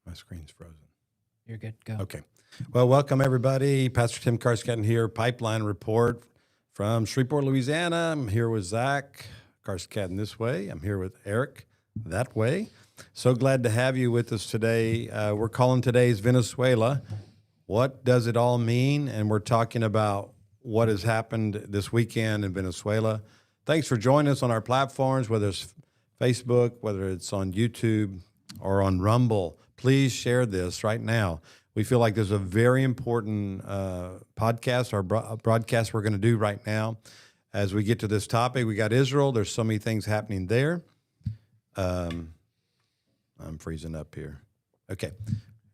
My screen's frozen. You're good. Go. Okay. Well, welcome everybody. Pastor Tim Carscadden here, Pipeline Report from Shreveport, Louisiana. I'm here with Zach Carscadden this way. I'm here with Eric that way. So glad to have you with us today. We're calling today's Venezuela. What does it all mean? And we're talking about what has happened this weekend in Venezuela. Thanks for joining us on our platforms, whether it's Facebook, whether it's on YouTube or on Rumble. Please share this right now. We feel like there's a very important podcast or broadcast we're going to do right now. As we get to this topic, we got Israel. There's so many things happening there. I'm freezing up here. Okay.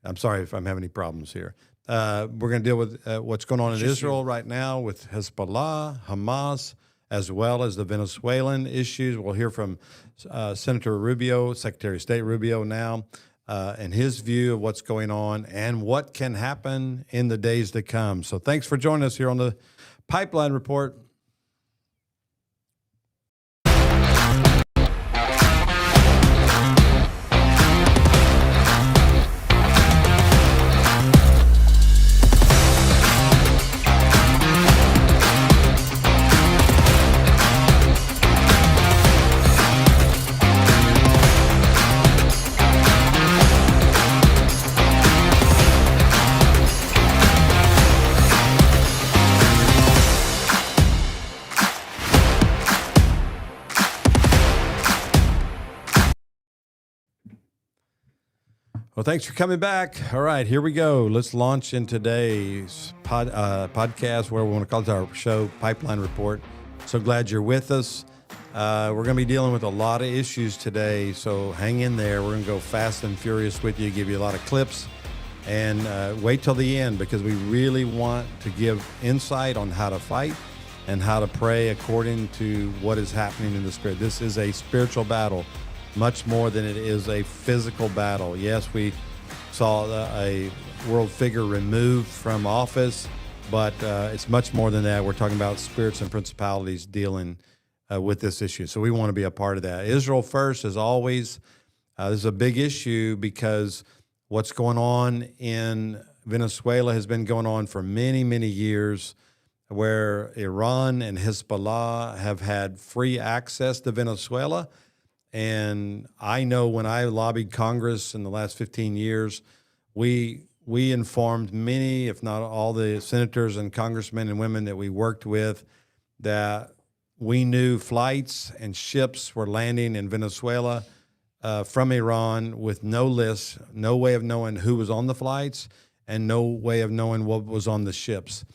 I'm sorry if I'm having any problems here. We're going to deal with what's going on in Israel right now with Hezbollah, Hamas, as well as the Venezuelan issues. We'll hear from Senator Rubio, Secretary of State Rubio now, and his view of what's going on and what can happen in the days to come. So thanks for joining us here on the Pipeline Report. Well, thanks for coming back. All right, here we go. Let's launch in today's podcast, where we want to call it our show, Pipeline Report. So glad you're with us. We're going to be dealing with a lot of issues today, so hang in there. We're going to go fast and furious with you, give you a lot of clips, and wait till the end because we really want to give insight on how to fight and how to pray according to what is happening in the Spirit. This is a spiritual battle, much more than it is a physical battle. Yes, we saw a world figure removed from office, but it's much more than that. We're talking about spirits and principalities dealing with this issue. So we want to be a part of that. Israel first, as always. This is a big issue because what's going on in Venezuela has been going on for many, many years, where Iran and Hezbollah have had free access to Venezuela. And I know when I lobbied Congress in the last 15 years, we informed many, if not all, the senators and congressmen and women that we worked with that we knew flights and ships were landing in Venezuela from Iran with no list, no way of knowing who was on the flights, and no way of knowing what was on the ships.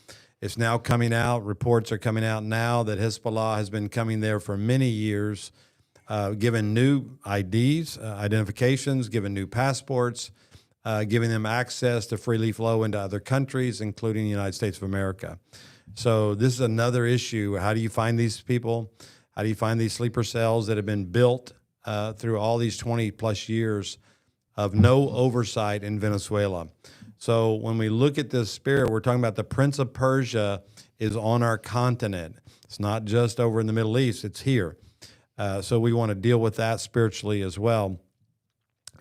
It's now coming out, reports are coming out now that Hezbollah has been coming there for many years, given new IDs, identifications, given new passports, giving them access to freely flow into other countries, including the United States of America. So this is another issue. How do you find these people? How do you find these sleeper cells that have been built through all these 20 plus years of no oversight in Venezuela? So when we look at this spirit, we're talking about the Prince of Persia is on our continent. It's not just over in the Middle East, it's here. So we want to deal with that spiritually as well.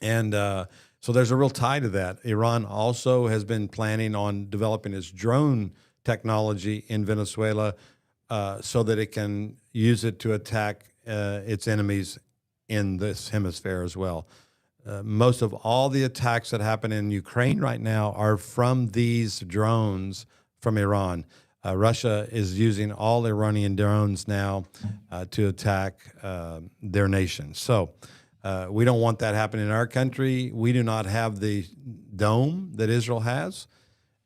And so there's a real tie to that. Iran also has been planning on developing its drone technology in Venezuela so that it can use it to attack its enemies in this hemisphere as well. Most of all the attacks that happen in Ukraine right now are from these drones from Iran. Russia is using all Iranian drones now to attack their nation. So we don't want that happening in our country. We do not have the dome that Israel has,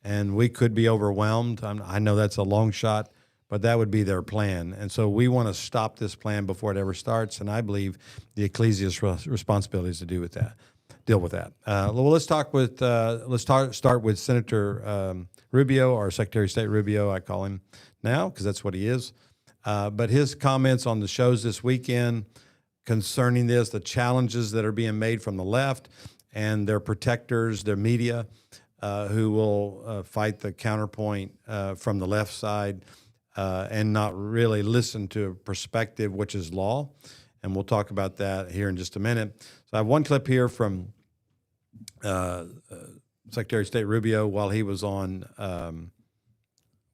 and we could be overwhelmed. I know that's a long shot, but that would be their plan. And so we want to stop this plan before it ever starts, and I believe the ecclesia's responsibility is to deal with that. Well, let's start with Senator Rubio, or Secretary of State Rubio, I call him now because that's what he is. But his comments on the shows this weekend concerning this, the challenges that are being made from the left and their protectors, their media, who will fight the counterpoint from the left side and not really listen to a perspective, which is law. And we'll talk about that here in just a minute. So I have one clip here from uh, Secretary of State Rubio, while he was on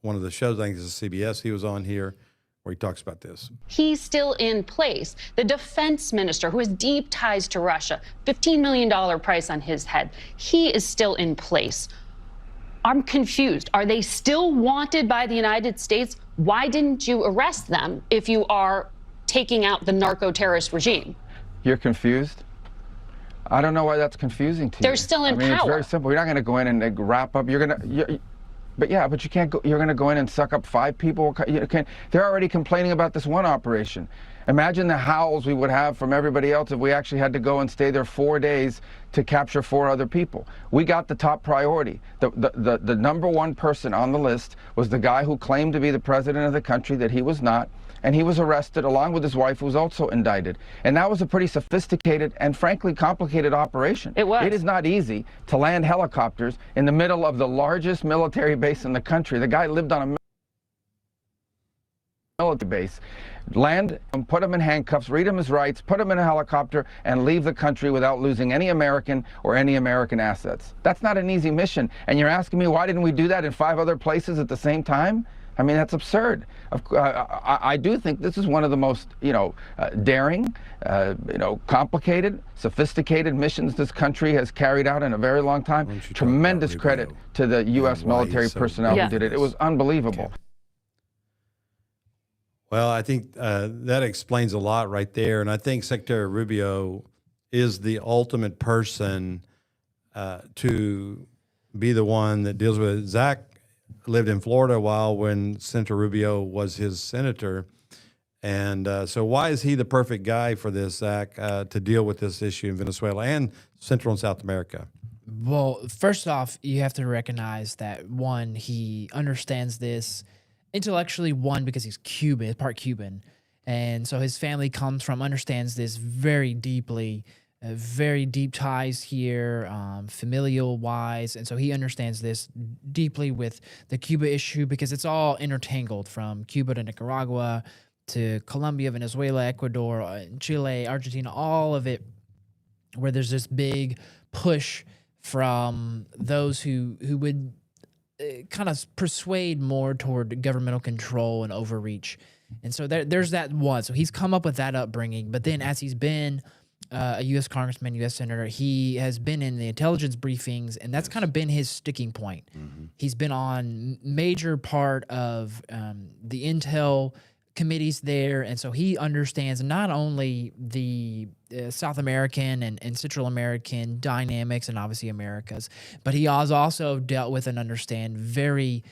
one of the shows, I think this is CBS, he was on here where he talks about this. He's still in place. The defense minister, who has deep ties to Russia, $15 million price on his head, he is still in place. I'm confused. Are they still wanted by the United States? Why didn't you arrest them if you are taking out the narco-terrorist regime? You're confused? I don't know why that's confusing to you. They're still in power. It's very simple. You're not going to go in and wrap up. But you can't go. You're going to go in and suck up 5 people. They're already complaining about this one operation. Imagine the howls we would have from everybody else if we actually had to go and stay there 4 days to capture 4 other people. We got the top priority. The number one person on the list was the guy who claimed to be the president of the country that he was not. And he was arrested along with his wife, who was also indicted. And that was a pretty sophisticated and frankly complicated operation. It was. It is not easy to land helicopters in the middle of the largest military base in the country. The guy lived on a military base. Land him, put him in handcuffs, read him his rights, put him in a helicopter, and leave the country without losing any American or any American assets. That's not an easy mission. And you're asking me, why didn't we do that in 5 other places at the same time? I mean, that's absurd. I do think this is one of the most, daring, complicated, sophisticated missions this country has carried out in a very long time. Tremendous credit to the U.S. military personnel who did it. It was unbelievable. Okay. Well, I think that explains a lot right there. And I think Secretary Rubio is the ultimate person to be the one that deals with it. Zach lived in Florida a while when Senator Rubio was his senator. And so why is he the perfect guy for this, Zach, to deal with this issue in Venezuela and Central and South America? Well, first off, you have to recognize that, one, he understands this intellectually, one, because he's Cuban, part Cuban. And so his family understands this very deeply, very deep ties here, familial wise. And so he understands this deeply with the Cuba issue because it's all intertangled from Cuba to Nicaragua to Colombia, Venezuela, Ecuador, Chile, Argentina, all of it, where there's this big push from those who would kind of persuade more toward governmental control and overreach. And so there's that one. So he's come up with that upbringing. But then as he's been a U.S. congressman, U.S. senator, he has been in the intelligence briefings, and that's kind of been his sticking point. Mm-hmm. He's been on major part of the intel committees there, and so he understands not only the South American and Central American dynamics and obviously Americas, but he has also dealt with and understand very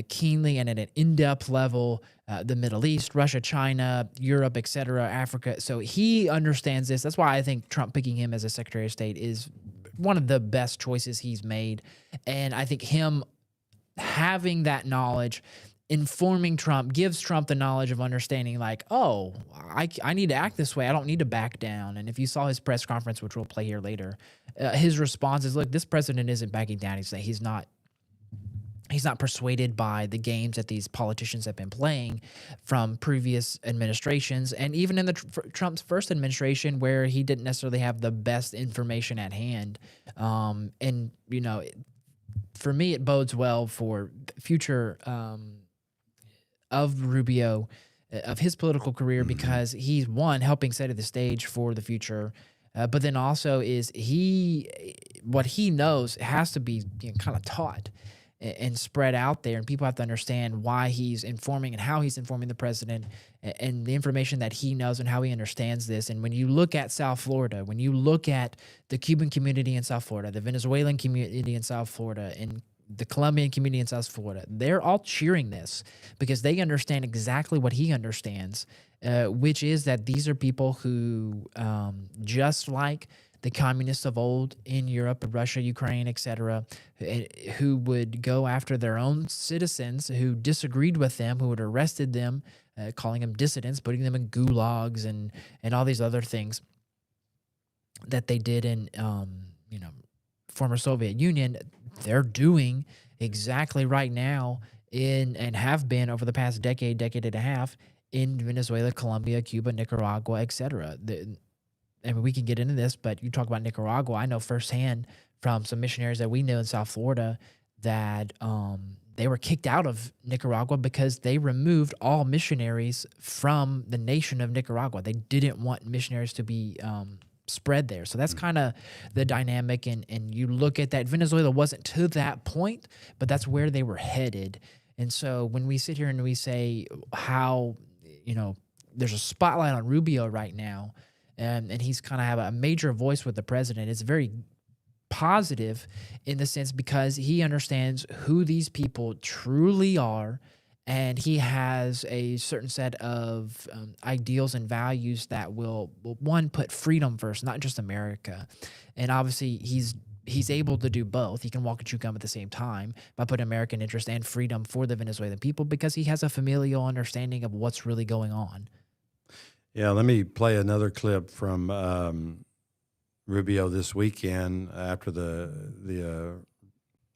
keenly and at an in-depth level the Middle East, Russia, China, Europe, etc., Africa. So he understands this. That's why I think Trump picking him as a Secretary of State is one of the best choices he's made. And I think him having that knowledge, informing Trump, gives Trump the knowledge of understanding, like, oh, I need to act this way. I don't need to back down. And if you saw his press conference, which we'll play here later, his response is, look, this president isn't backing down. He's not persuaded by the games that these politicians have been playing from previous administrations, and even in the Trump's first administration, where he didn't necessarily have the best information at hand. And for me, it bodes well for future of Rubio, of his political career, because he's, one, helping set the stage for the future, but then also what he knows has to be kind of taught and spread out there, and people have to understand why he's informing and how he's informing the president, and the information that he knows and how he understands this. And when you look at South Florida, when you look at the Cuban community in South Florida, the Venezuelan community in South Florida, and the Colombian community in South Florida, they're all cheering this because they understand exactly what he understands, which is that these are people who, just like the communists of old in Europe, Russia, Ukraine, etc., who would go after their own citizens who disagreed with them, who had arrested them, calling them dissidents, putting them in gulags and all these other things that they did in former Soviet Union. They're doing exactly right now and have been over the past decade and a half in Venezuela, Colombia, Cuba, Nicaragua, etc. I mean, we can get into this, but you talk about Nicaragua. I know firsthand from some missionaries that we know in South Florida that they were kicked out of Nicaragua because they removed all missionaries from the nation of Nicaragua. They didn't want missionaries to be spread there. So that's kind of the dynamic. And you look at that, Venezuela wasn't to that point, but that's where they were headed. And so when we sit here and we say how, there's a spotlight on Rubio right now, and he's kind of have a major voice with the president, it's very positive in the sense because he understands who these people truly are, and he has a certain set of ideals and values that will one, put freedom first, not just America. And obviously he's able to do both. He can walk and chew gum at the same time by putting American interest and freedom for the Venezuelan people because he has a familial understanding of what's really going on. Yeah, let me play another clip from Rubio this weekend after the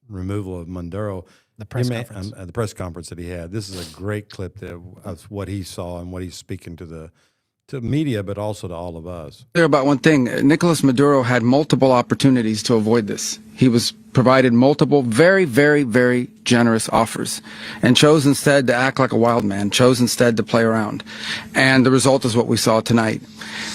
removal of Maduro. The press conference. The press conference that he had. This is a great clip of what he saw and what he's speaking to the media, but also to all of us. Clear about one thing. Nicolás Maduro had multiple opportunities to avoid this. He was provided multiple very, very, very generous offers and chose instead to act like a wild man, chose instead to play around. And the result is what we saw tonight.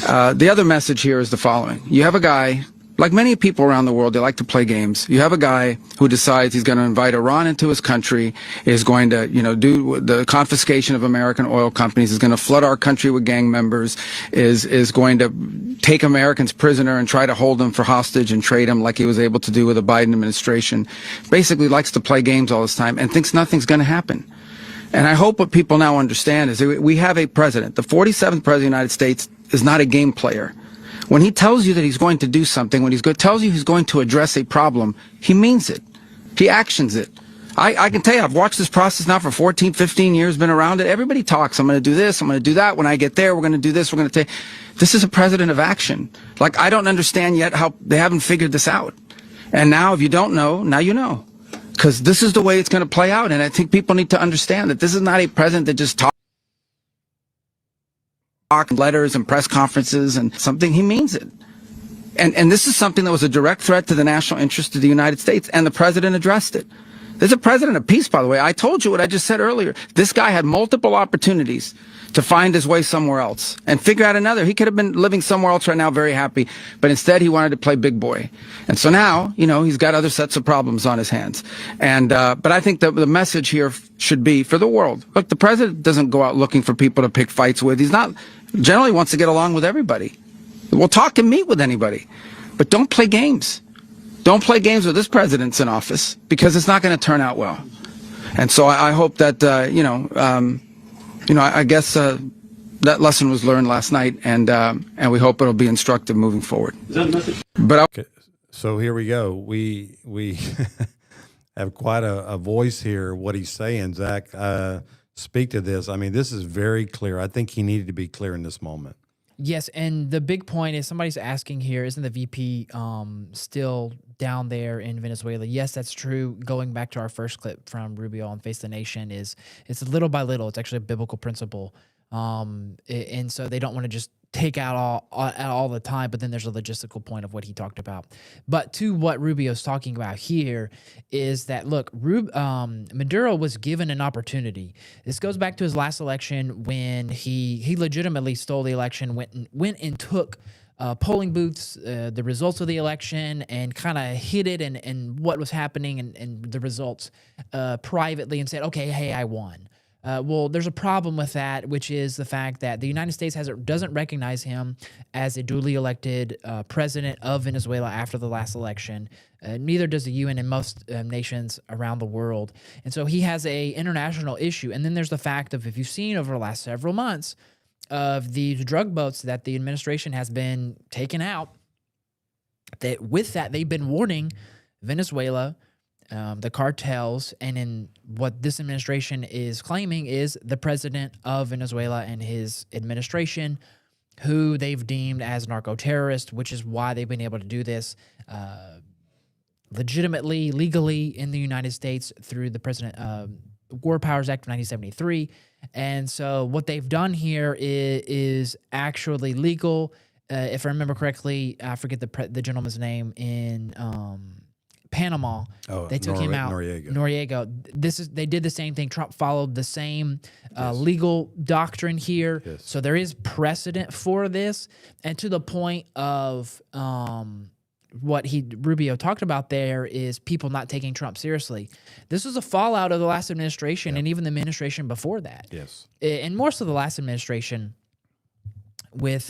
The other message here is the following. You have a guy, like many people around the world, they like to play games. You have a guy who decides he's going to invite Iran into his country, is going to, do the confiscation of American oil companies, is going to flood our country with gang members, is going to take Americans prisoner and try to hold them for hostage and trade them like he was able to do with the Biden administration. Basically likes to play games all this time and thinks nothing's going to happen. And I hope what people now understand is that we have a president. The 47th president of the United States is not a game player. When he tells you that he's going to do something, when tells you he's going to address a problem, he means it. He actions it. I can tell you, I've watched this process now for 14, 15 years, been around it. Everybody talks. I'm going to do this. I'm going to do that. When I get there, we're going to do this. We're going to take. This is a president of action. Like, I don't understand yet how they haven't figured this out. And now, if you don't know, now you know. Because this is the way it's going to play out. And I think people need to understand that this is not a president that just talks letters and press conferences and something. He means it. And this is something that was a direct threat to the national interest of the United States, and the president addressed it. There's a president of peace, by the way. I told you what I just said earlier. This guy had multiple opportunities to find his way somewhere else and figure out another. He could have been living somewhere else right now, very happy, but instead he wanted to play big boy. And so now, he's got other sets of problems on his hands. And but I think that the message here should be for the world. Look, the president doesn't go out looking for people to pick fights with. He's not generally wants to get along with everybody. We'll talk and meet with anybody, but don't play games. Don't play games with this president's in office because it's not going to turn out well. And so I hope that, I guess that lesson was learned last night, and we hope it'll be instructive moving forward. But Okay, so here we go. We have quite a voice here, what he's saying, Zach. Speak to this. I mean, this is very clear. I think he needed to be clear in this moment. Yes, and the big point is somebody's asking here, isn't the VP still down there in Venezuela? Yes, that's true. Going back to our first clip from Rubio on Face the Nation, it's little by little. It's actually a biblical principle. And so they don't want to just take out all the time, but then there's a logistical point of what he talked about. But to what Rubio's talking about here is that, look, Maduro was given an opportunity. This goes back to his last election when he legitimately stole the election, went and took polling booths, the results of the election, and kind of hid it and what was happening and the results privately and said, okay, hey, I won. Well, there's a problem with that, which is the fact that the United States doesn't recognize him as a duly elected president of Venezuela after the last election. Neither does the UN and most nations around the world. And so he has an international issue. And then there's the fact of, if you've seen over the last several months, of these drug boats that the administration has been taking out, that with that, they've been warning Venezuela, the cartels, and in what this administration is claiming is the president of Venezuela and his administration, who they've deemed as narco-terrorist, which is why they've been able to do this legitimately, legally in the United States through the War Powers Act of 1973. And so what they've done here is actually legal. If I remember correctly, I forget the gentleman's name in Panama. They took him out. Noriega. They did the same thing. Trump followed the same legal doctrine here. Yes. So there is precedent for this, and to the point of what Rubio talked about there is people not taking Trump seriously. This was a fallout of the last administration and even the administration before that. Yes. And more so the last administration with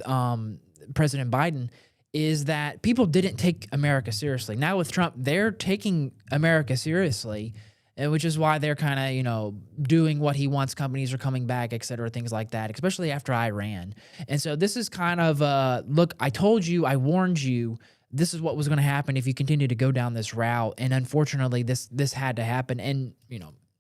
President Biden is that people didn't take America seriously. Now with Trump, they're taking America seriously, which is why they're kind of, doing what he wants. Companies are coming back, et cetera, things like that, especially after Iran. And so this is kind of, look, I told you, I warned you, this is what was going to happen if you continue to go down this route. And unfortunately, this had to happen. And,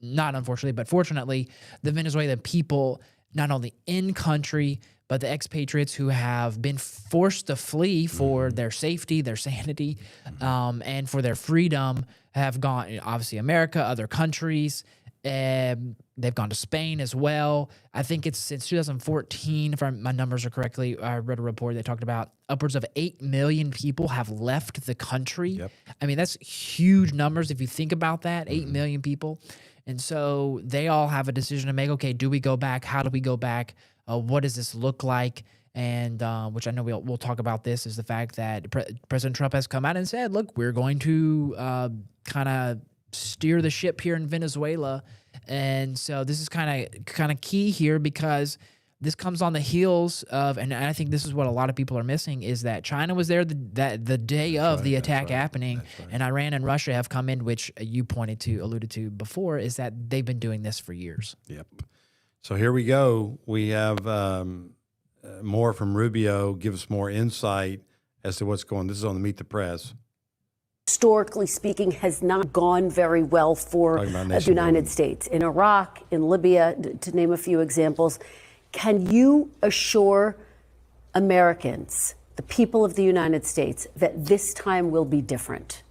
not unfortunately, but fortunately, the Venezuelan people, not only in country, but the expatriates who have been forced to flee for their safety, their sanity, and for their freedom, have gone, obviously, America, other countries. They've gone to Spain as well. I think it's since 2014, if my numbers are correctly. I read a report that talked about upwards of 8 million people have left the country. Yep. I mean, that's huge numbers if you think about that, 8 million people. And so they all have a decision to make. Okay, do we go back? How do we go back? What does this look like? And which I know we'll talk about this, is the fact that President Trump has come out and said, look, we're going to kind of steer the ship here in Venezuela. And so this is kind of key here, because this comes on the heels of, and I think this is what a lot of people are missing, is that China was there the day of the attack happening, and Iran and Russia have come in, which you alluded to before, is that they've been doing this for years. Yep. So here we go. We have more from Rubio. Give us more insight as to what's going on. This is on the Meet the Press. Historically speaking, has not gone very well for the United States. In Iraq, in Libya, to name a few examples. Can you assure Americans, the people of the United States, that this time will be different?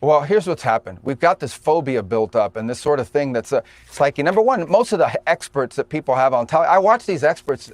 Well, here's what's happened. We've got this phobia built up, and this sort of thing that's it's like, number one, most of the experts that people have on television, I watch these experts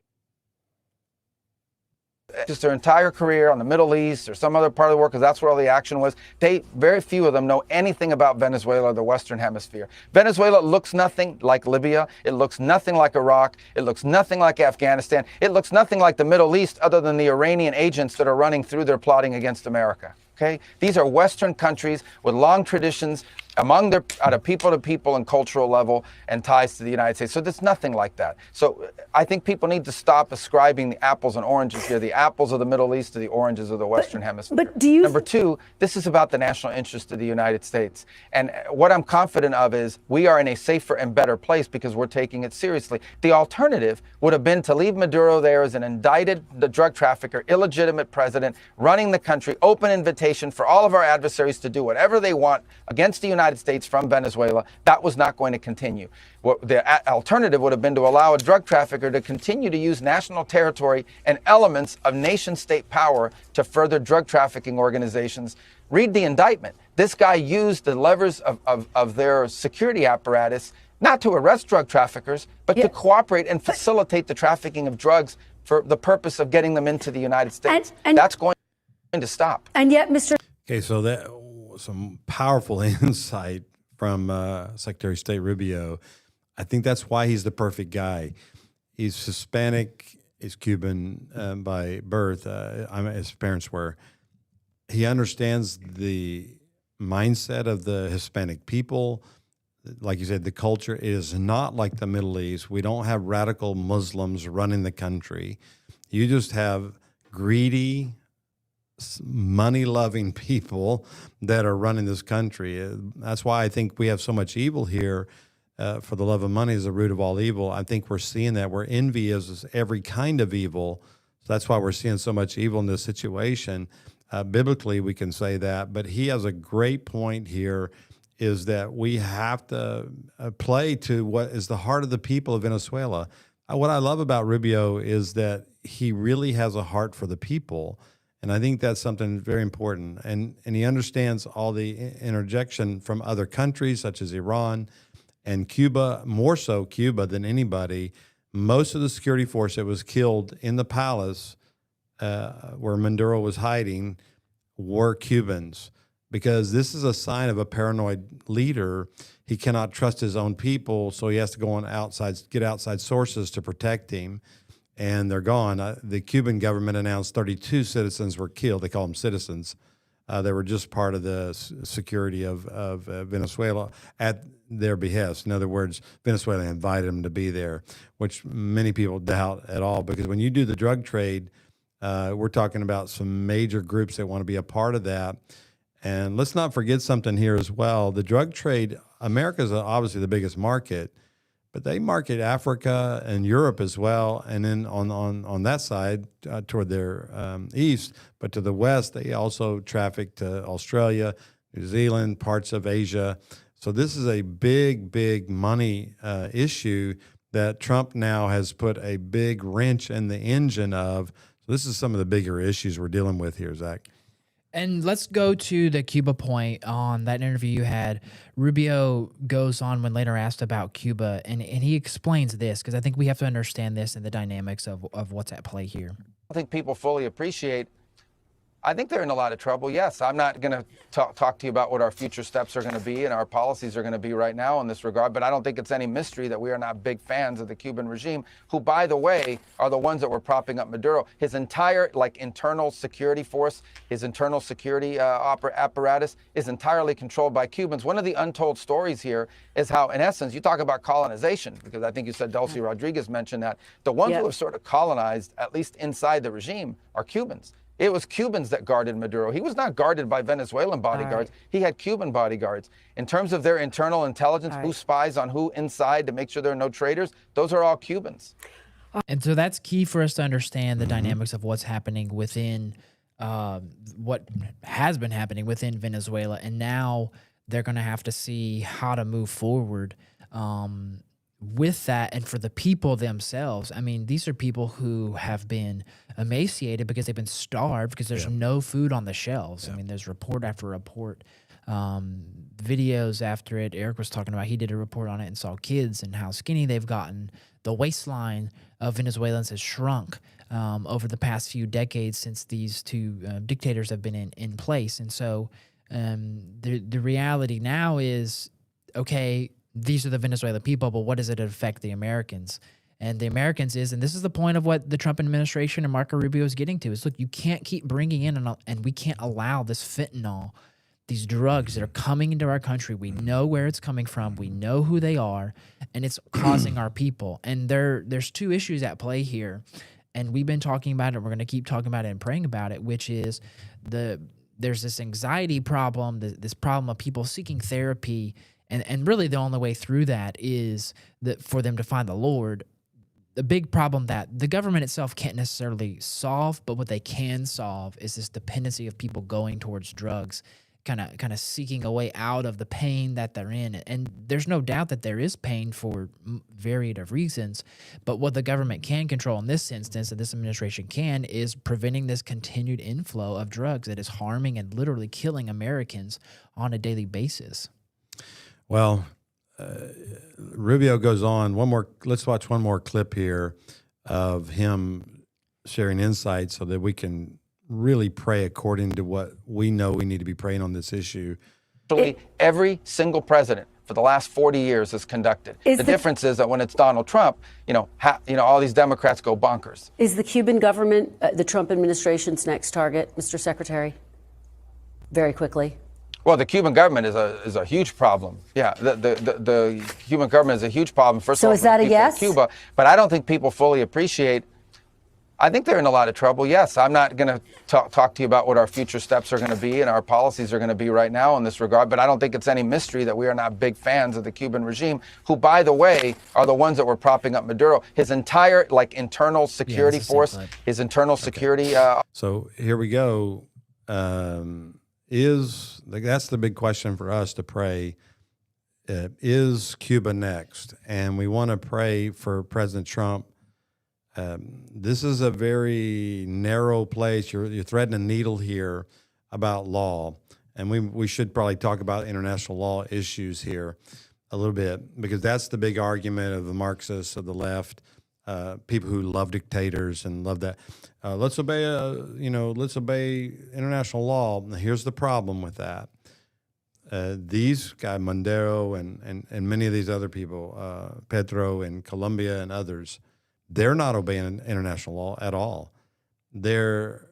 just their entire career on the Middle East or some other part of the world, because that's where all the action was. Very few of them know anything about Venezuela or the Western Hemisphere. Venezuela looks nothing like Libya. It looks nothing like Iraq. It looks nothing like Afghanistan. It looks nothing like the Middle East, other than the Iranian agents that are running through there plotting against America. Okay? These are Western countries with long traditions at a people-to-people and cultural level, and ties to the United States. So there's nothing like that. So I think people need to stop ascribing the apples and oranges here, the apples of the Middle East to the oranges of the Western Hemisphere. But do you... Number two, this is about the national interest of the United States. And what I'm confident of is we are in a safer and better place because we're taking it seriously. The alternative would have been to leave Maduro there as an indicted drug trafficker, illegitimate president, running the country, open invitation for all of our adversaries to do whatever they want against the United States from Venezuela. That was not going to continue. The alternative would have been to allow a drug trafficker to continue to use national territory and elements of nation-state power to further drug trafficking organizations. Read the indictment. This guy used the levers of their security apparatus not to arrest drug traffickers, but to cooperate and facilitate the trafficking of drugs for the purpose of getting them into the United States. And that's going to stop. And yet, Mr. Okay, so that some powerful insight from Secretary of State Rubio. I think that's why he's the perfect guy. He's Hispanic, he's Cuban by birth. His parents were. He understands the mindset of the Hispanic people. Like you said, the culture is not like the Middle East. We don't have radical Muslims running the country. You just have greedy, money-loving people that are running this country. That's why I think we have so much evil here. For the love of money is the root of all evil. I think we're seeing that. Where envy is every kind of evil. So that's why we're seeing so much evil in this situation. Biblically, we can say that. But he has a great point here, is that we have to play to what is the heart of the people of Venezuela. What I love about Rubio is that he really has a heart for the people. And I think that's something very important. And he understands all the interjection from other countries, such as Iran and Cuba, more so Cuba than anybody. Most of the security force that was killed in the palace where Maduro was hiding were Cubans, because this is a sign of a paranoid leader. He cannot trust his own people, so he has to go on get outside sources to protect him, and they're gone. The Cuban government announced 32 citizens were killed. They call them citizens. They were just part of the security of Venezuela at their behest. In other words, Venezuela invited them to be there, which many people doubt at all, because when you do the drug trade, we're talking about some major groups that want to be a part of that. And let's not forget something here as well. The drug trade, America is obviously the biggest market, but they market Africa and Europe as well. And then on that side, toward their east, but to the west, they also traffic to Australia, New Zealand, parts of Asia. So this is a big, big money issue that Trump now has put a big wrench in the engine of. So this is some of the bigger issues we're dealing with here, Zach. And let's go to the Cuba point on that interview you had. Rubio goes on when later asked about Cuba, and he explains this, because I think we have to understand this and the dynamics of what's at play here. I think people fully appreciate. I think they're in a lot of trouble. Yes, I'm not going to talk to you about what our future steps are going to be and our policies are going to be right now in this regard, but I don't think it's any mystery that we are not big fans of the Cuban regime, who, by the way, are the ones that were propping up Maduro. His entire internal security force, his internal security apparatus is entirely controlled by Cubans. One of the untold stories here is how, in essence, you talk about colonization, because I think you said Dulce Rodriguez mentioned that. The ones who have sort of colonized, at least inside the regime, are Cubans. It was Cubans that guarded Maduro. He was not guarded by Venezuelan bodyguards. He had Cuban bodyguards. In terms of their internal intelligence, who spies on who inside to make sure there are no traitors, those are all Cubans. And so that's key for us to understand the dynamics of what's happening within what has been happening within Venezuela. And now they're going to have to see how to move forward with that. And for the people themselves, I mean, these are people who have been emaciated because they've been starved, because there's no food on the shelves. I mean, there's report after report, videos after it. Eric was talking about, he did a report on it and saw kids and how skinny they've gotten. The waistline of Venezuelans has shrunk over the past few decades since these two dictators have been in place. And so the reality now is, okay, these are the Venezuelan people, but what does it affect the Americans? And the Americans is, and this is the point of what the Trump administration and Marco Rubio is getting to, is, look, you can't keep bringing in, and we can't allow this fentanyl, these drugs that are coming into our country. We know where it's coming from. We know who they are, and it's causing our people. And there's two issues at play here, and we've been talking about it. We're going to keep talking about it and praying about it, which is there's this anxiety problem, this problem of people seeking therapy. And really the only way through that is that for them to find the Lord. The big problem that the government itself can't necessarily solve, but what they can solve is this dependency of people going towards drugs, kind of seeking a way out of the pain that they're in. And there's no doubt that there is pain for varied of reasons, but what the government can control in this instance, and this administration can, is preventing this continued inflow of drugs that is harming and literally killing Americans on a daily basis. Well, Rubio goes on. Let's watch one more clip here of him sharing insights so that we can really pray according to what we know we need to be praying on this issue. Every single president for the last 40 years has conducted. The difference is that when it's Donald Trump, all these Democrats go bonkers. Is the Cuban government the Trump administration's next target, Mr. Secretary? Very quickly. Well, the Cuban government is a huge problem. Yeah, the Cuban government is a huge problem. First of all, is that a yes? Cuba, but I don't think people fully appreciate. I think they're in a lot of trouble. Yes, I'm not going to talk to you about what our future steps are going to be and our policies are going to be right now in this regard, but I don't think it's any mystery that we are not big fans of the Cuban regime, who, by the way, are the ones that were propping up Maduro. His entire internal security force, his internal security. So here we go. That's the big question for us to pray. Is Cuba next? And we want to pray for President Trump. This is a very narrow place. You're threading a needle here about law. And we should probably talk about international law issues here a little bit, because that's the big argument of the Marxists, of the left, people who love dictators and love that. Let's obey, let's obey international law. Now, here's the problem with that. These guys, Maduro and many of these other people, Petro in Colombia and others, they're not obeying international law at all. They're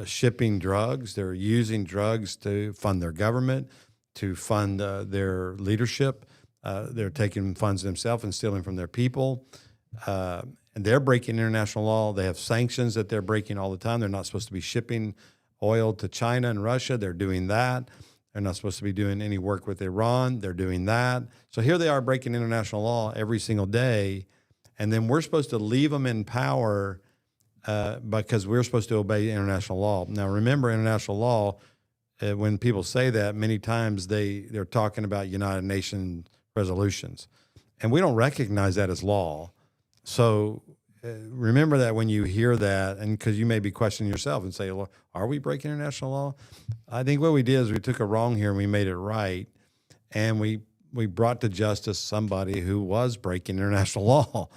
shipping drugs. They're using drugs to fund their government, to fund their leadership. They're taking funds themselves and stealing from their people. And they're breaking international law. They have sanctions that they're breaking all the time. They're not supposed to be shipping oil to China and Russia. They're doing that. They're not supposed to be doing any work with Iran. They're doing that. So here they are breaking international law every single day. And then we're supposed to leave them in power because we're supposed to obey international law. Now, remember, international law, when people say that, many times they're talking about United Nations resolutions. And we don't recognize that as law. So remember that when you hear that, and because you may be questioning yourself and say, well, are we breaking international law? I think what we did is we took a wrong here and we made it right. And we brought to justice somebody who was breaking international law.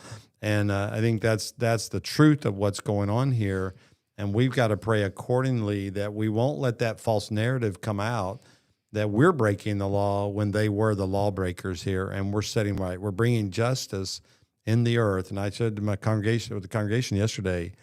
And I think that's the truth of what's going on here. And we've got to pray accordingly that we won't let that false narrative come out that we're breaking the law when they were the lawbreakers here, and we're setting right. We're bringing justice in the earth. And I said to the congregation yesterday,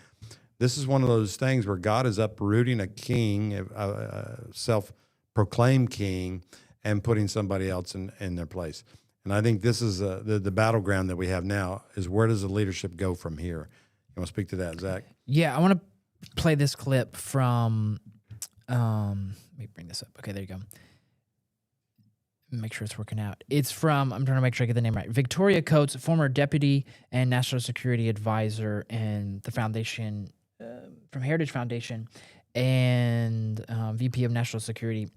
this is one of those things where God is uprooting a king, a self-proclaimed king, and putting somebody else in their place. And I think this is the battleground that we have now is where does the leadership go from here? You want to speak to that, Zach? Yeah, I want to play this clip from, let me bring this up. Okay, there you go. Make sure it's working out. It's from, I'm trying to make sure I get the name right, Victoria Coates, former deputy and national security advisor and the foundation, from Heritage Foundation and VP of National Security,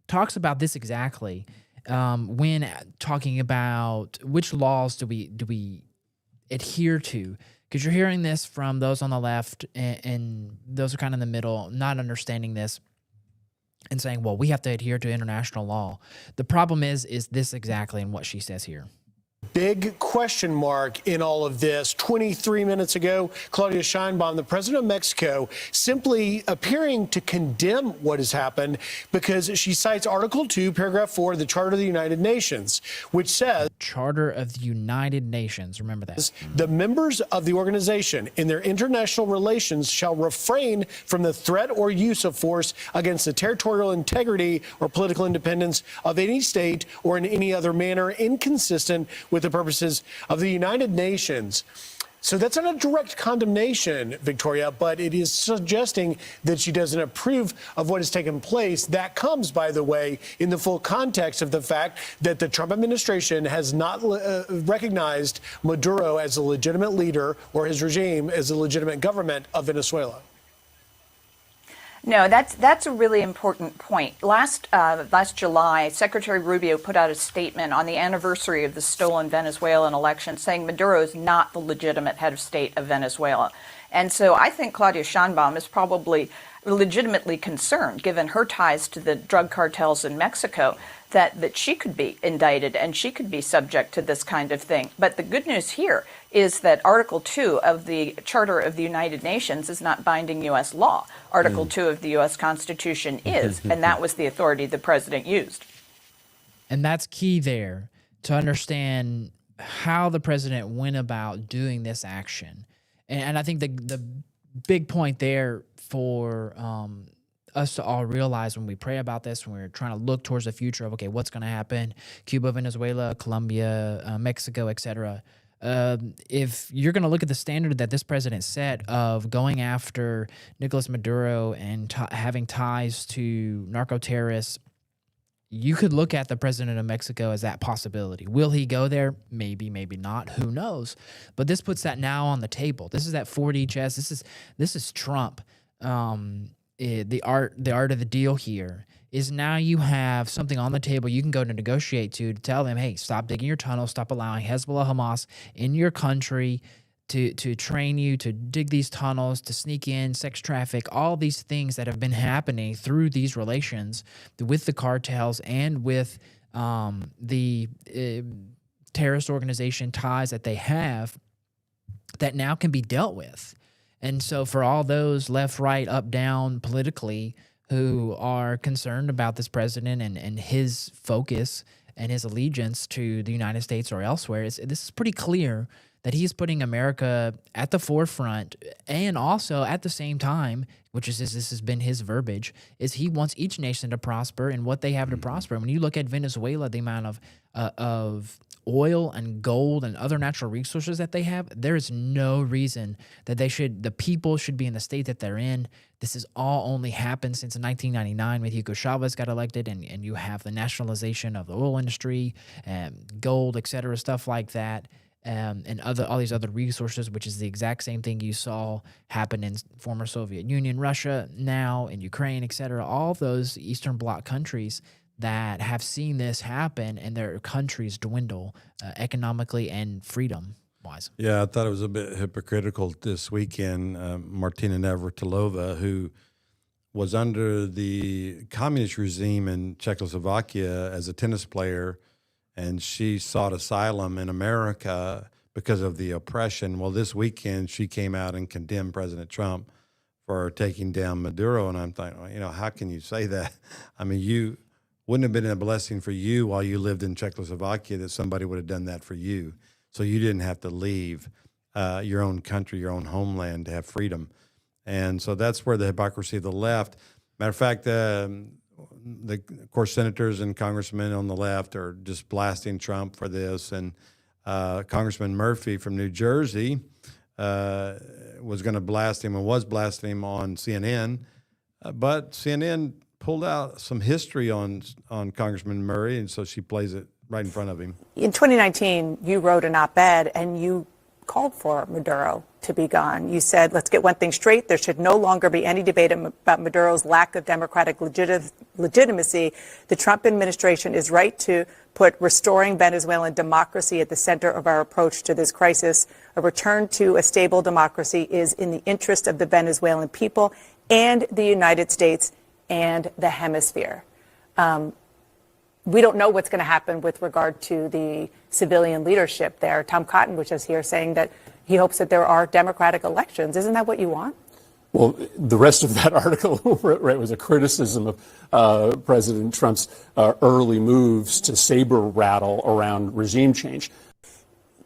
talks about this exactly when talking about which laws do we adhere to. Because you're hearing this from those on the left and those are kind of in the middle, not understanding this and saying, well, we have to adhere to international law. The problem is this exactly in what she says here. Big question mark in all of this. 23 minutes ago, Claudia Sheinbaum, the president of Mexico, simply appearing to condemn what has happened because she cites Article 2, Paragraph 4 of the Charter of the United Nations, which says, Charter of the United Nations, remember that. The members of the organization in their international relations shall refrain from the threat or use of force against the territorial integrity or political independence of any state or in any other manner inconsistent with the purposes of the United Nations. So that's not a direct condemnation, Victoria, but it is suggesting that she doesn't approve of what has taken place. That comes, by the way, in the full context of the fact that the Trump administration has not recognized Maduro as a legitimate leader or his regime as a legitimate government of Venezuela. No, that's a really important point. Last July, Secretary Rubio put out a statement on the anniversary of the stolen Venezuelan election saying Maduro is not the legitimate head of state of Venezuela. And so I think Claudia Sheinbaum is probably legitimately concerned, given her ties to the drug cartels in Mexico, that she could be indicted and she could be subject to this kind of thing. But the good news here is that Article 2 of the Charter of the United Nations is not binding U.S. law. Article 2 of the U.S. Constitution is, and that was the authority the president used. And that's key there to understand how the president went about doing this action. And I think the big point there for us to all realize when we pray about this, when we're trying to look towards the future of, okay, what's going to happen, Cuba, Venezuela, Colombia, Mexico, etc. If you're going to look at the standard that this president set of going after Nicolás Maduro and having ties to narco-terrorists, you could look at the president of Mexico as that possibility. Will he go there? Maybe, maybe not. Who knows? But this puts that now on the table. This is that 4D chess. This is Trump. The art of the deal here is now you have something on the table you can go to negotiate to tell them, hey, stop digging your tunnels, stop allowing Hezbollah, Hamas in your country to train you to dig these tunnels, to sneak in, sex traffic, all these things that have been happening through these relations with the cartels and with the terrorist organization ties that they have. that now can be dealt with. And so for all those left, right, up, down politically who are concerned about this president and his focus and his allegiance to the United States or elsewhere, this is pretty clear that he's putting America at the forefront, and also at the same time, which is this has been his verbiage, is he wants each nation to prosper and what they have to prosper. When you look at Venezuela, the amount of oil and gold and other natural resources that they have, there is no reason that the people should be in the state that they're in. This has all only happened since 1999 when Hugo Chavez got elected, and you have the nationalization of the oil industry and gold, et cetera, stuff like that. And all these other resources, which is the exact same thing you saw happen in former Soviet Union, Russia, now in Ukraine, et cetera. All of those Eastern Bloc countries that have seen this happen and their countries dwindle economically and freedom-wise. Yeah, I thought it was a bit hypocritical this weekend. Martina Navratilova, who was under the communist regime in Czechoslovakia as a tennis player, and she sought asylum in America because of the oppression. Well, this weekend she came out and condemned President Trump for taking down Maduro, and I'm thinking, well, how can you say that? I mean, you wouldn't have been a blessing for you while you lived in Czechoslovakia that somebody would have done that for you, so you didn't have to leave your own country, your own homeland to have freedom. And so that's where the hypocrisy of the left. Matter of fact, of course, senators and congressmen on the left are just blasting Trump for this. And Congressman Murphy from New Jersey was going to blast him and was blasting him on CNN. But CNN pulled out some history on Congressman Murray, and so she plays it right in front of him. In 2019, you wrote an op-ed and you called for Maduro to be gone. You said, let's get one thing straight. There should no longer be any debate about Maduro's lack of democratic legitimacy. The Trump administration is right to put restoring Venezuelan democracy at the center of our approach to this crisis. A return to a stable democracy is in the interest of the Venezuelan people and the United States and the hemisphere. We don't know what's going to happen with regard to the civilian leadership there. Tom Cotton was just here saying that he hopes that there are democratic elections. Isn't that what you want? Well, the rest of that article right, was a criticism of President Trump's early moves to saber rattle around regime change.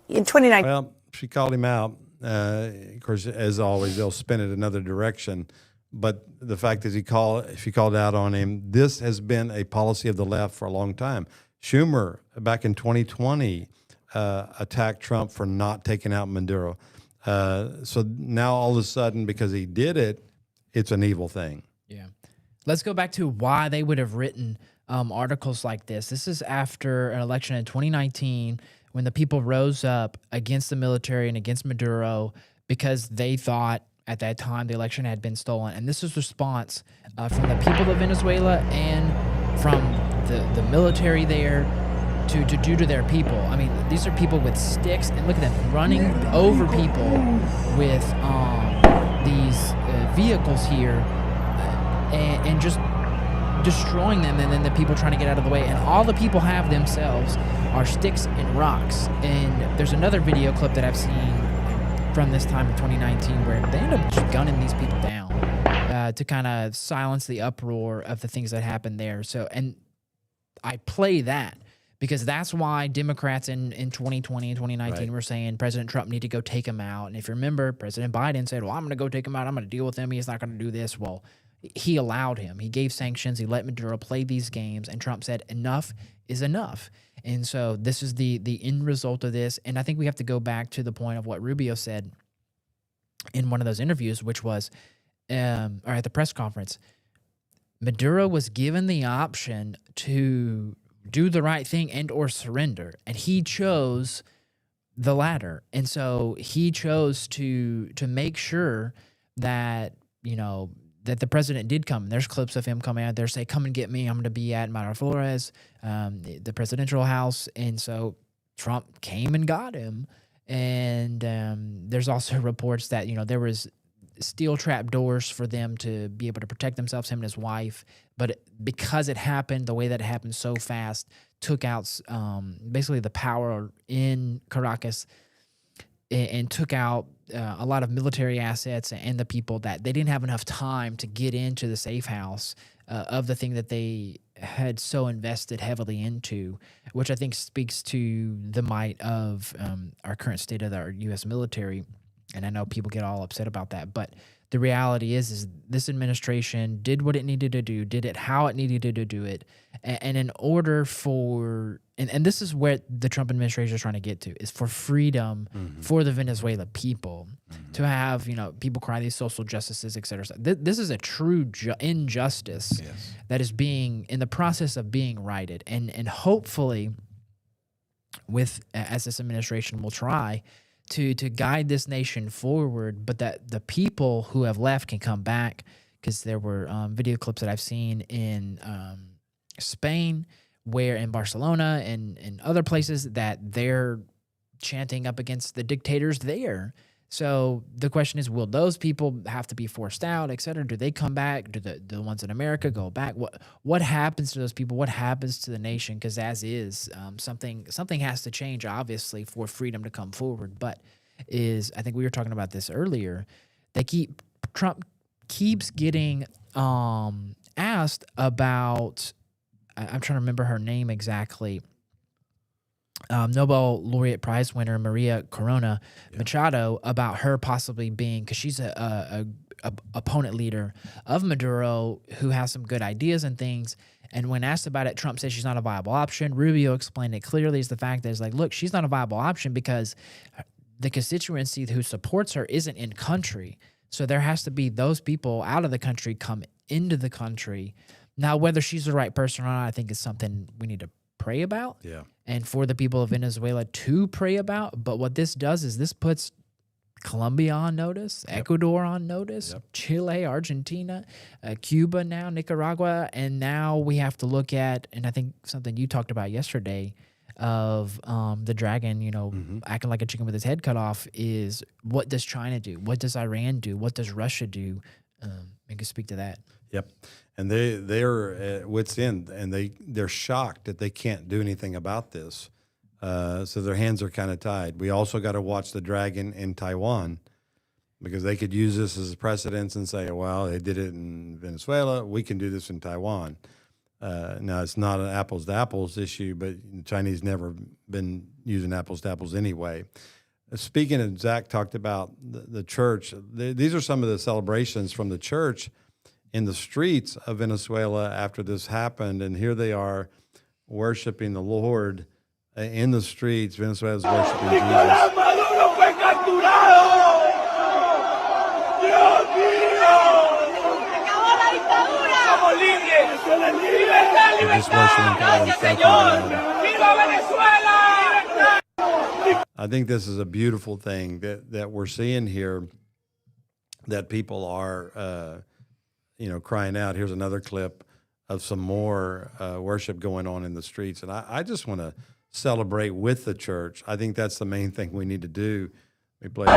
In 2019, well, she called him out. Of course, as always, they'll spin it another direction. But the fact is, she called out on him. This has been a policy of the left for a long time. Schumer, back in 2020, attacked Trump for not taking out Maduro. So now all of a sudden, because he did it, it's an evil thing. Yeah. Let's go back to why they would have written articles like this. This is after an election in 2019 when the people rose up against the military and against Maduro because they thought at that time the election had been stolen. And this is response from the people of Venezuela and from the military there to do to their people. I mean, these are people with sticks, and look at them running over people with these vehicles here and just destroying them, and then the people trying to get out of the way. And all the people have themselves are sticks and rocks. And there's another video clip that I've seen from this time in 2019 where they end up just gunning these people down to kind of silence the uproar of the things that happened there. So, and I play that because that's why Democrats in 2020 and 2019 were saying President Trump need to go take him out. And if you remember, President Biden said, well, I'm going to go take him out. I'm going to deal with him. He's not going to do this. Well, he allowed him. He gave sanctions. He let Maduro play these games. And Trump said, enough is enough. And so this is the end result of this. And I think we have to go back to the point of what Rubio said in one of those interviews, which was, or at the press conference, Maduro was given the option to do the right thing and or surrender. And he chose the latter. And so he chose to make sure that, you know, that the president did come. There's clips of him coming out there say, come and get me. I'm going to be at Miraflores, the presidential house. And so Trump came and got him. And there's also reports that, you know, there was steel trap doors for them to be able to protect themselves, him and his wife. But because it happened, the way that it happened so fast, took out basically the power in Caracas. and took out a lot of military assets and the people that they didn't have enough time to get into the safe house of the thing that they had so invested heavily into, which I think speaks to the might of our current state of our U.S. military. And I know people get all upset about that, but the reality is this administration did what it needed to do, did it how it needed to do it, and in order for and this is where the Trump administration is trying to get to, is for freedom for the Venezuela people to have, people cry these social justices, et cetera. This is a true injustice that is being in the process of being righted, and hopefully, as this administration will try to guide this nation forward, but that the people who have left can come back, because there were video clips that I've seen in Spain, where in Barcelona and other places that they're chanting up against the dictators there. So the question is, will those people have to be forced out, et cetera? Do they come back? Do the ones in America go back? What happens to those people? What happens to the nation? Because something has to change, obviously, for freedom to come forward. But I think we were talking about this earlier. Trump keeps getting asked about. I'm trying to remember her name exactly. Nobel laureate prize winner Maria Corona Machado, about her possibly being, because she's a opponent leader of Maduro who has some good ideas and things. And when asked about it, Trump says she's not a viable option. Rubio explained it clearly as the fact that it's like, look, she's not a viable option because the constituency who supports her isn't in country. So there has to be those people out of the country come into the country. Now, whether she's the right person or not, I think is something we need to pray about. Yeah. And for the people of Venezuela to pray about. But what this does is this puts Colombia on notice, Ecuador on notice, Chile, Argentina, Cuba now, Nicaragua. And now we have to look at, and I think something you talked about yesterday, of the dragon, acting like a chicken with his head cut off, is what does China do? What does Iran do? What does Russia do? You can speak to that. Yep. And they're at wit's end, and they're shocked that they can't do anything about this. So their hands are kind of tied. We also got to watch the dragon in Taiwan, because they could use this as a precedent and say, well, they did it in Venezuela, we can do this in Taiwan. Now, it's not an apples to apples issue, but the Chinese never been using apples to apples anyway. Speaking of, Zach talked about the church. These are some of the celebrations from the church in the streets of Venezuela after this happened, and here they are worshiping the Lord in the streets. Venezuela's worshiping Jesus. They're just worshiping God and thanking God. I think this is a beautiful thing that we're seeing here, that people are crying out. Here's another clip of some more worship going on in the streets. And I just want to celebrate with the church. I think that's the main thing we need to do. We play. In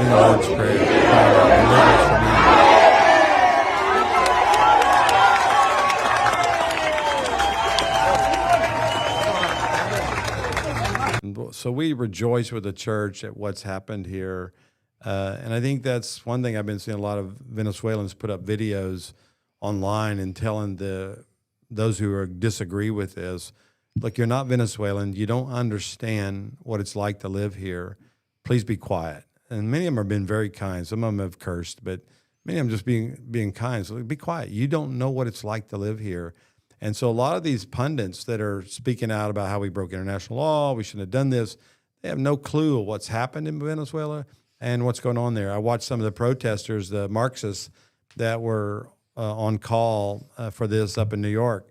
the Lord's Prayer, deliver us from evil. So we rejoice with the church at what's happened here. And I think that's one thing I've been seeing a lot of Venezuelans put up videos online and telling those who disagree with this, look, you're not Venezuelan. You don't understand what it's like to live here. Please be quiet. And many of them have been very kind. Some of them have cursed, but many of them just being kind. So be quiet. You don't know what it's like to live here. And so a lot of these pundits that are speaking out about how we broke international law, we shouldn't have done this, they have no clue of what's happened in Venezuela and what's going on there. I watched some of the protesters, the Marxists that were on call for this up in New York,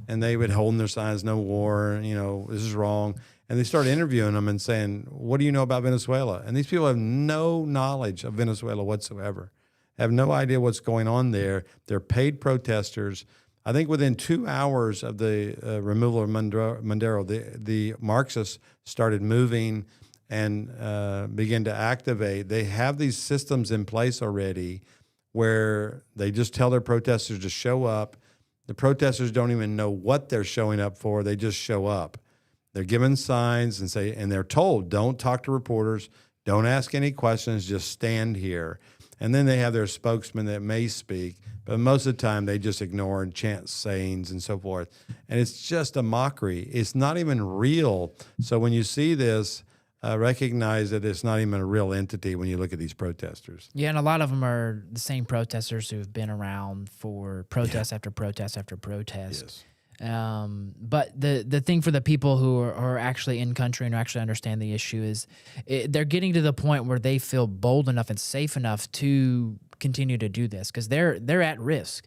and they would hold their signs, no war, this is wrong. And they started interviewing them and saying, what do you know about Venezuela? And these people have no knowledge of Venezuela whatsoever, have no idea what's going on there. They're paid protesters. I think within 2 hours of the removal of Maduro, the Marxists started moving and began to activate. They have these systems in place already where they just tell their protesters to show up. The protesters don't even know what they're showing up for. They just show up. They're given signs and they're told, don't talk to reporters, don't ask any questions, just stand here. And then they have their spokesman that may speak, but most of the time they just ignore and chant sayings and so forth. And it's just a mockery. It's not even real. So when you see this, recognize that it's not even a real entity when you look at these protesters. Yeah, and a lot of them are the same protesters who have been around for protest after protest after protest. Yes. But the thing for the people who are actually in country and who actually understand the issue is they're getting to the point where they feel bold enough and safe enough to continue to do this because they're at risk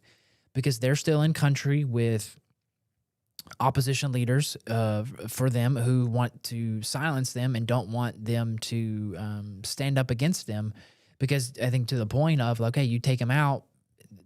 because they're still in country with opposition leaders for them who want to silence them and don't want them to stand up against them because I think to the point of, okay, you take them out,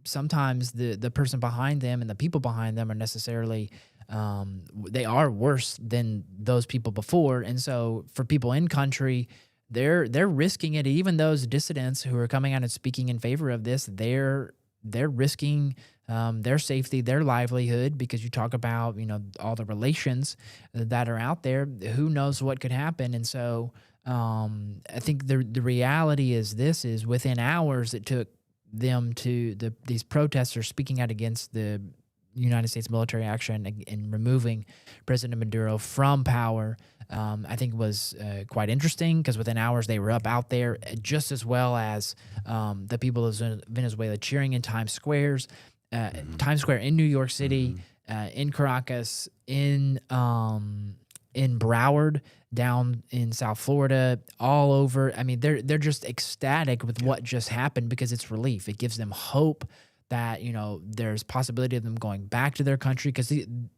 sometimes the person behind them and the people behind them are necessarily they are worse than those people before. And so for people in country, they're risking it. Even those dissidents who are coming out and speaking in favor of this, they're risking their safety, their livelihood, because you talk about, all the relations that are out there. Who knows what could happen? And so I think the reality is within hours it took them to these protesters speaking out against the United States military action and removing President Maduro from power. I think was quite interesting because within hours they were up out there, just as well as the people of Venezuela cheering in Times Square in New York City, in Caracas, in Broward, down in South Florida, all over. I mean, they're just ecstatic with what just happened because it's relief. It gives them hope that, there's possibility of them going back to their country because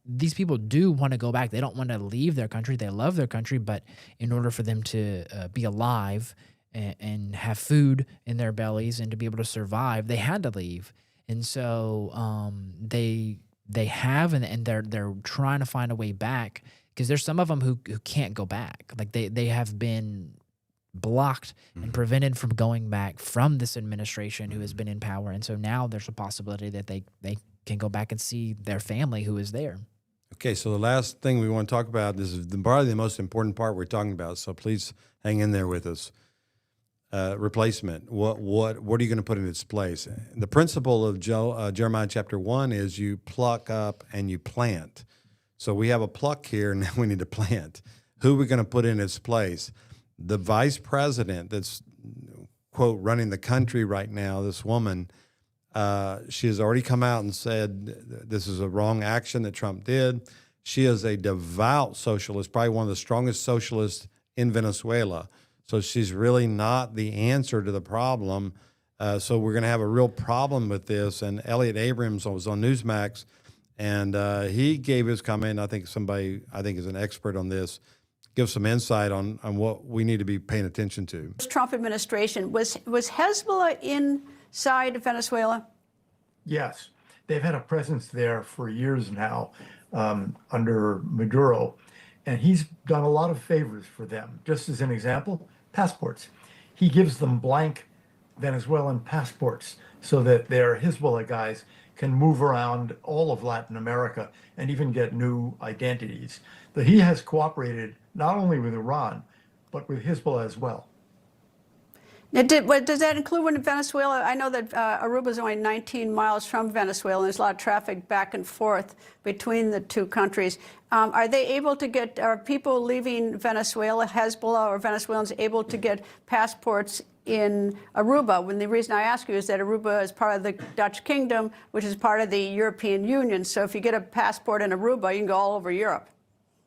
these people do want to go back. They don't want to leave their country. They love their country, but in order for them to be alive and have food in their bellies and to be able to survive, they had to leave. And so they have, and they're trying to find a way back because there's some of them who can't go back. Like they have been blocked and prevented from going back from this administration who has been in power. And so now there's a possibility that they can go back and see their family who is there. Okay, so the last thing we want to talk about, this is probably the most important part we're talking about, so please hang in there with us. Replacement. What are you going to put in its place? The principle of Jeremiah chapter 1 is you pluck up and you plant. So we have a pluck here, and now we need to plant. Who are we going to put in its place? The vice president that's, quote, running the country right now, this woman, she has already come out and said this is a wrong action that Trump did. She is a devout socialist, probably one of the strongest socialists in Venezuela. So she's really not the answer to the problem. So we're going to have a real problem with this. And Elliot Abrams was on Newsmax, and he gave his comment. I think somebody is an expert on this. Give some insight on what we need to be paying attention to. Trump administration, was Hezbollah inside Venezuela? Yes. They've had a presence there for years now under Maduro, and he's done a lot of favors for them. Just as an example, passports. He gives them blank Venezuelan passports so that their Hezbollah guys can move around all of Latin America and even get new identities. That he has cooperated not only with Iran, but with Hezbollah as well. Now, does that include Venezuela? I know that Aruba is only 19 miles from Venezuela, and there's a lot of traffic back and forth between the two countries. Are they able to get, are people leaving Venezuela, Hezbollah or Venezuelans able to get passports in Aruba? When the reason I ask you is that Aruba is part of the Dutch kingdom, which is part of the European Union. So if you get a passport in Aruba, you can go all over Europe.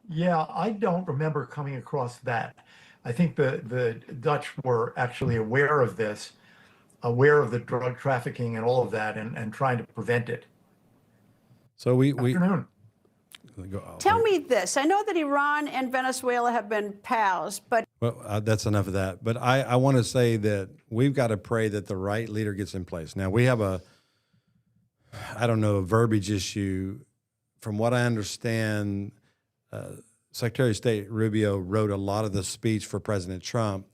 Yeah, I don't remember coming across that. I think the Dutch were actually aware of this, aware of the drug trafficking and all of that, and trying to prevent it. So we Tell me this. I know that Iran and Venezuela have been pals, but... Well, that's enough of that. But I want to say that we've got to pray that the right leader gets in place. Now, we have a verbiage issue. From what I understand, Secretary of State Rubio wrote a lot of the speech for President Trump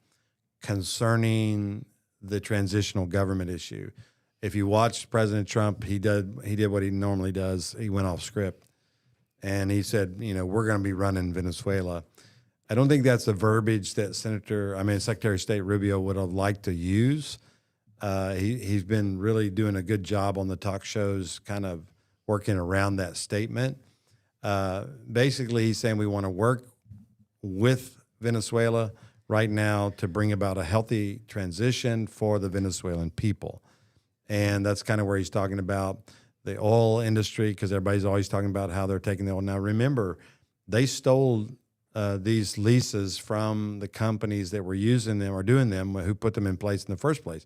concerning the transitional government issue. if you watch President Trump, he did what he normally does. He went off script, and he said, we're going to be running Venezuela. I don't think that's the verbiage that Secretary of State Rubio would have liked to use. He's been really doing a good job on the talk shows, kind of working around that statement. Basically, he's saying we want to work with Venezuela right now to bring about a healthy transition for the Venezuelan people. And that's kind of where he's talking about the oil industry, because everybody's always talking about how they're taking the oil. Now, remember, they stole these leases from the companies that were using them or doing them, who put them in place in the first place.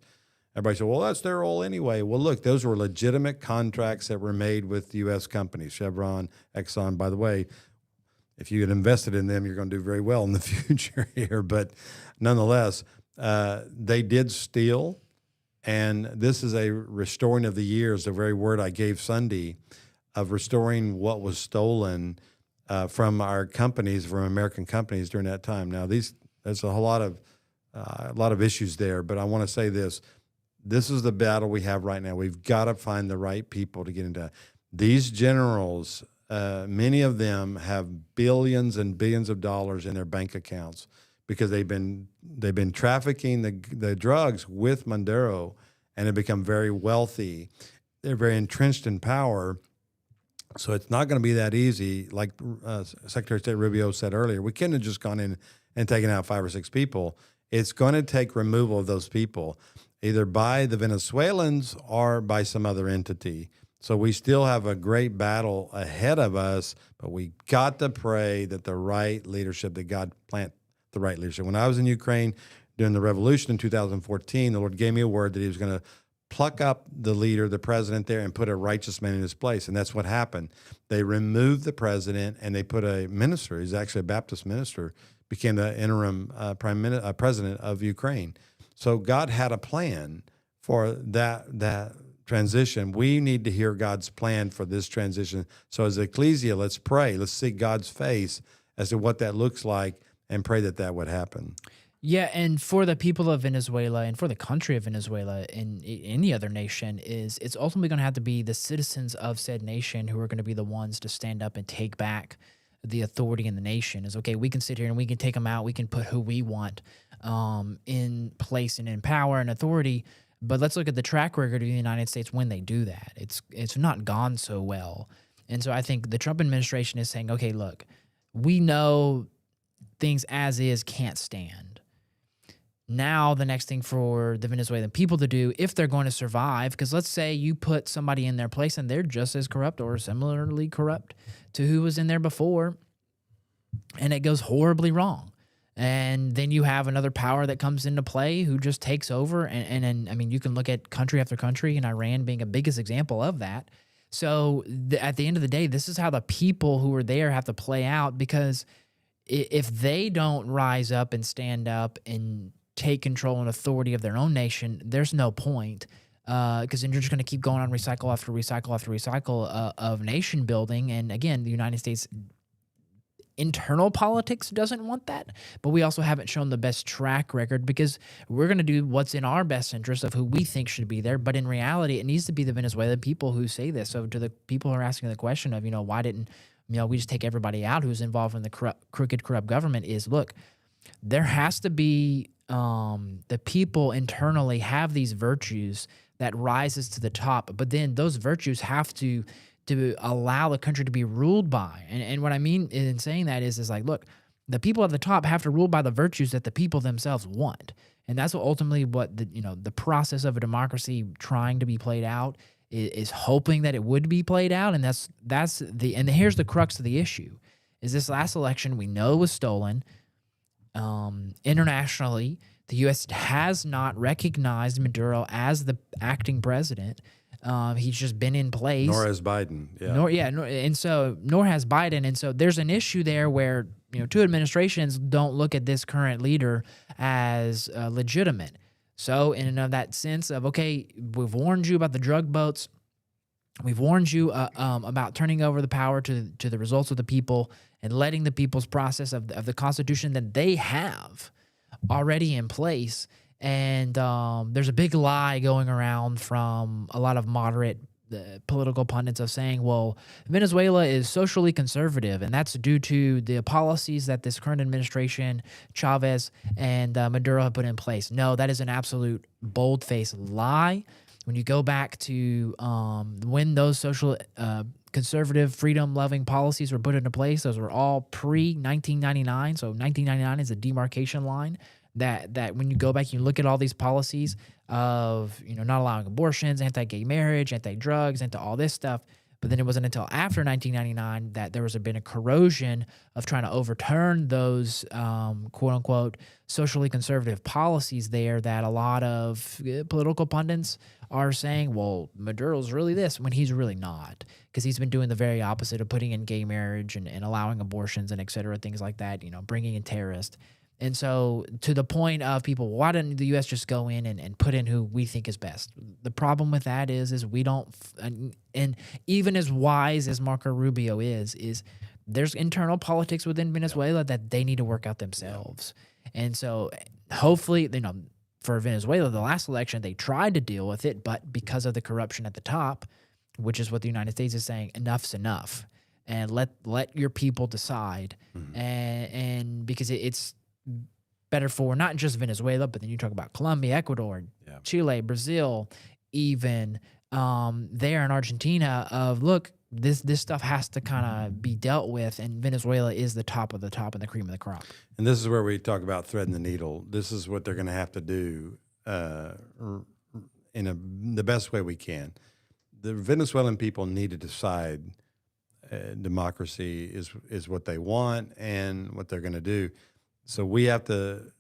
Everybody said, well, that's their oil anyway. Well, look, those were legitimate contracts that were made with U.S. companies, Chevron, Exxon. By the way, if you had invested in them, you're going to do very well in the future here. But nonetheless, they did steal. And this is a restoring of the years, the very word I gave Sunday, of restoring what was stolen from our companies, from American companies during that time. Now, there's a whole lot of issues there, but I want to say this. This is the battle we have right now. We've got to find the right people to get into. These generals, many of them have billions and billions of dollars in their bank accounts because they've been trafficking the drugs with Maduro, and have become very wealthy. They're very entrenched in power. So it's not going to be that easy. Like Secretary of State Rubio said earlier, we couldn't have just gone in and taken out 5 or 6 people. It's going to take removal of those people, either by the Venezuelans or by some other entity. So we still have a great battle ahead of us, but we got to pray that the right leadership, that God plant the right leadership. When I was in Ukraine during the revolution in 2014, the Lord gave me a word that he was going to pluck up the leader, the president there, and put a righteous man in his place. And that's what happened. They removed the president, and they put a minister, he's actually a Baptist minister, became the interim president of Ukraine. So God had a plan for that transition. We need to hear God's plan for this transition. So as ecclesia, let's pray. Let's seek God's face as to what that looks like and pray that would happen. Yeah, and for the people of Venezuela and for the country of Venezuela and any other nation, it's ultimately going to have to be the citizens of said nation who are going to be the ones to stand up and take back the authority in the nation. Is okay, we can sit here and we can take them out. We can put who we want in place and in power and authority. But let's look at the track record of the United States when they do that. It's not gone so well. And so I think the Trump administration is saying, okay, look, we know things as is can't stand. Now the next thing for the Venezuelan people to do, if they're going to survive, because let's say you put somebody in their place and they're just as corrupt or similarly corrupt to who was in there before, and it goes horribly wrong. And then you have another power that comes into play who just takes over. And I mean, you can look at country after country, and Iran being a biggest example of that. So at the end of the day, this is how the people who are there have to play out, because if they don't rise up and stand up and take control and authority of their own nation, there's no point, because then you're just going to keep going on recycle after recycle after recycle of nation building. And again, the United States internal politics doesn't want that, but we also haven't shown the best track record, because we're going to do what's in our best interest of who we think should be there. But in reality, it needs to be the Venezuelan people who say this. So to the people who are asking the question of, why didn't we just take everybody out who's involved in the corrupt government, is, look, there has to be the people internally have these virtues that rises to the top, but then those virtues have to allow the country to be ruled by. And what I mean in saying that is like, look, the people at the top have to rule by the virtues that the people themselves want. And that's what ultimately what the process of a democracy trying to be played out is hoping that it would be played out. And here's the crux of the issue, is this last election we know was stolen. Internationally, the U.S. has not recognized Maduro as the acting president. He's just been in place. Nor has Biden. Yeah. Nor has Biden. And so there's an issue there where, two administrations don't look at this current leader as legitimate. So in that sense of, okay, we've warned you about the drug boats. We've warned you about turning over the power to the results of the people and letting the people's process of the Constitution that they have already in place. And there's a big lie going around from a lot of moderate political pundits of saying, well, Venezuela is socially conservative, and that's due to the policies that this current administration, Chavez and Maduro, have put in place. No, that is an absolute bold-faced lie. When you go back to when those social conservative, freedom-loving policies were put into place, those were all pre-1999. So 1999 is a demarcation line that when you go back, you look at all these policies of, not allowing abortions, anti-gay marriage, anti-drugs, all this stuff. But then it wasn't until after 1999 that there was been a corrosion of trying to overturn those quote-unquote socially conservative policies there, that a lot of political pundits are saying, well, Maduro's really this, when he's really not, because he's been doing the very opposite of putting in gay marriage and allowing abortions and et cetera, things like that, bringing in terrorists. And so to the point of people, why didn't the U.S. just go in and put in who we think is best? The problem with that is we don't, and even as wise as Marco Rubio is there's internal politics within Venezuela that they need to work out themselves. And so hopefully, for Venezuela, the last election, they tried to deal with it, but because of the corruption at the top, which is what the United States is saying, enough's enough. And let your people decide. And because it's better for not just Venezuela, but then you talk about Colombia, Ecuador, Chile, Brazil, even there in Argentina, of look, this stuff has to kind of be dealt with, and Venezuela is the top of the top and the cream of the crop. And this is where we talk about threading the needle. This is what they're going to have to do in the best way we can. The Venezuelan people need to decide democracy is what they want and what they're going to do. So we have to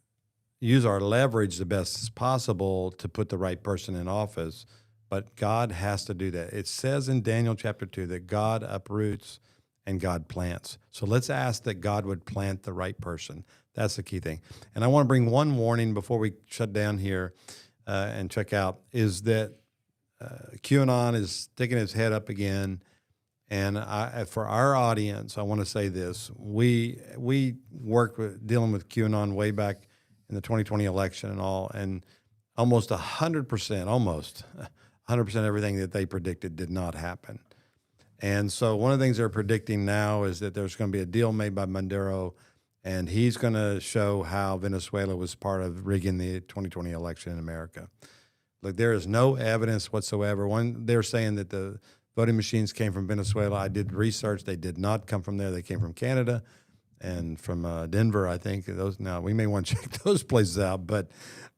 use our leverage the best as possible to put the right person in office, but God has to do that. It says in Daniel chapter 2 that God uproots and God plants. So let's ask that God would plant the right person. That's the key thing. And I want to bring one warning before we shut down here and check out, is that QAnon is sticking its head up again. And for our audience, I want to say this. We worked with dealing with QAnon way back in the 2020 election and all, and almost 100% everything that they predicted did not happen. And so one of the things they're predicting now is that there's going to be a deal made by Maduro, and he's going to show how Venezuela was part of rigging the 2020 election in America. Look, there is no evidence whatsoever. They're saying that the voting machines came from Venezuela. I did research. They did not come from there. They came from Canada and from Denver, I think. Now, we may want to check those places out, but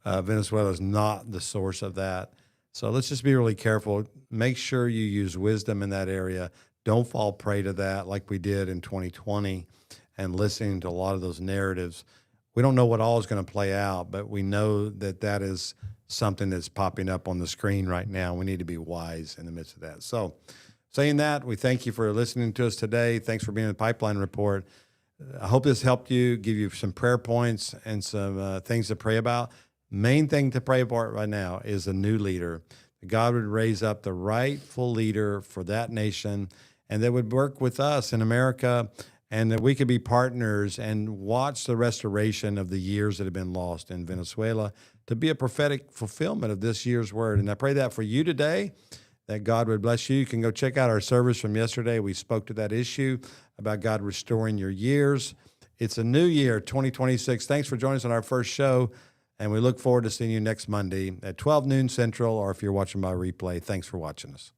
Venezuela is not the source of that. So let's just be really careful. Make sure you use wisdom in that area. Don't fall prey to that like we did in 2020 and listening to a lot of those narratives. We don't know what all is going to play out, but we know that is something that's popping up on the screen right now. We need to be wise in the midst of that. So saying that, we thank you for listening to us today. Thanks for being in the Pipeline Report. I hope this helped you, give you some prayer points and some things to pray about. Main thing to pray about right now is a new leader. God would raise up the rightful leader for that nation, and that would work with us in America, and that we could be partners and watch the restoration of the years that have been lost in Venezuela to be a prophetic fulfillment of this year's word. And I pray that for you today, that God would bless you. You can go check out our service from yesterday. We spoke to that issue about God restoring your years. It's a new year, 2026. Thanks for joining us on our first show, and we look forward to seeing you next Monday at 12 noon Central, or if you're watching by replay, thanks for watching us.